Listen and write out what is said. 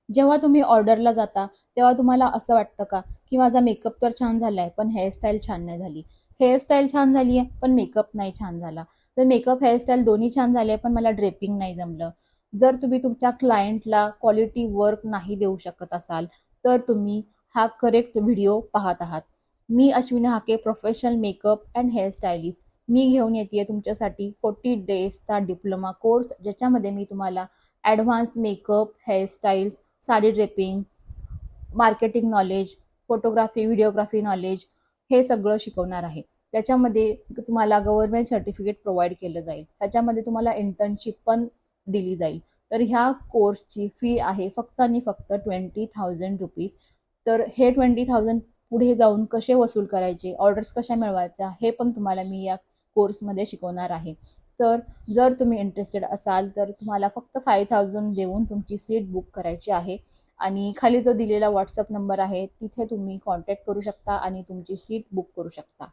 जेव्हा तुम्ही ऑर्डरला जाता तेव्हा तुम्हाला असं वाटतं का की माझा मेकअप तर छान झालाय पण हेअरस्टाईल छान नाही झाली, हेअरस्टाईल छान झाली आहे पण मेकअप नाही छान झाला, तर मेकअप हेअरस्टाईल दोन्ही छान झाले पण मला ड्रेपिंग नाही जमलं. जर तुम्ही तुमच्या क्लायंटला क्वालिटी वर्क नाही देऊ शकत असाल तर तुम्ही हा करेक्ट व्हिडिओ पाहत आहात. मी Ashwini Hake, professional makeup and hairstylist. मी घेऊन येते तुमच्यासाठी 40 डेजचा डिप्लोमा कोर्स, ज्याच्यामध्ये मी तुम्हाला advance makeup, hairstyles, sari draping, marketing knowledge, photography, videography knowledge हे सगळं शिकवणार आहे. त्याच्यामध्ये तुम्हाला गव्हर्नमेंट सर्टिफिकेट प्रोव्हाइड केलं जाईल. त्याच्यामध्ये तुम्हाला इंटर्नशिप पण दिली जाईल. तर ह्या कोर्सची फी आहे फक्त आणि फक्त ₹20,000. तर हे 20,000 पुढे जाऊन कसे वसूल करायचे, ऑर्डर्स कशा मिळवायच्या हे पण तुम्हाला मी या कोर्समध्ये शिकवणार आहे. तर जर तुम्ही इंटरेस्टेड असाल तर तुम्हाला फक्त 5,000 देऊन तुमची सीट बुक करायची आहे. आणि खाली जो दिलेला व्हॉट्सअप नंबर आहे तिथे तुम्ही कॉन्टॅक्ट करू शकता आणि तुमची सीट बुक करू शकता.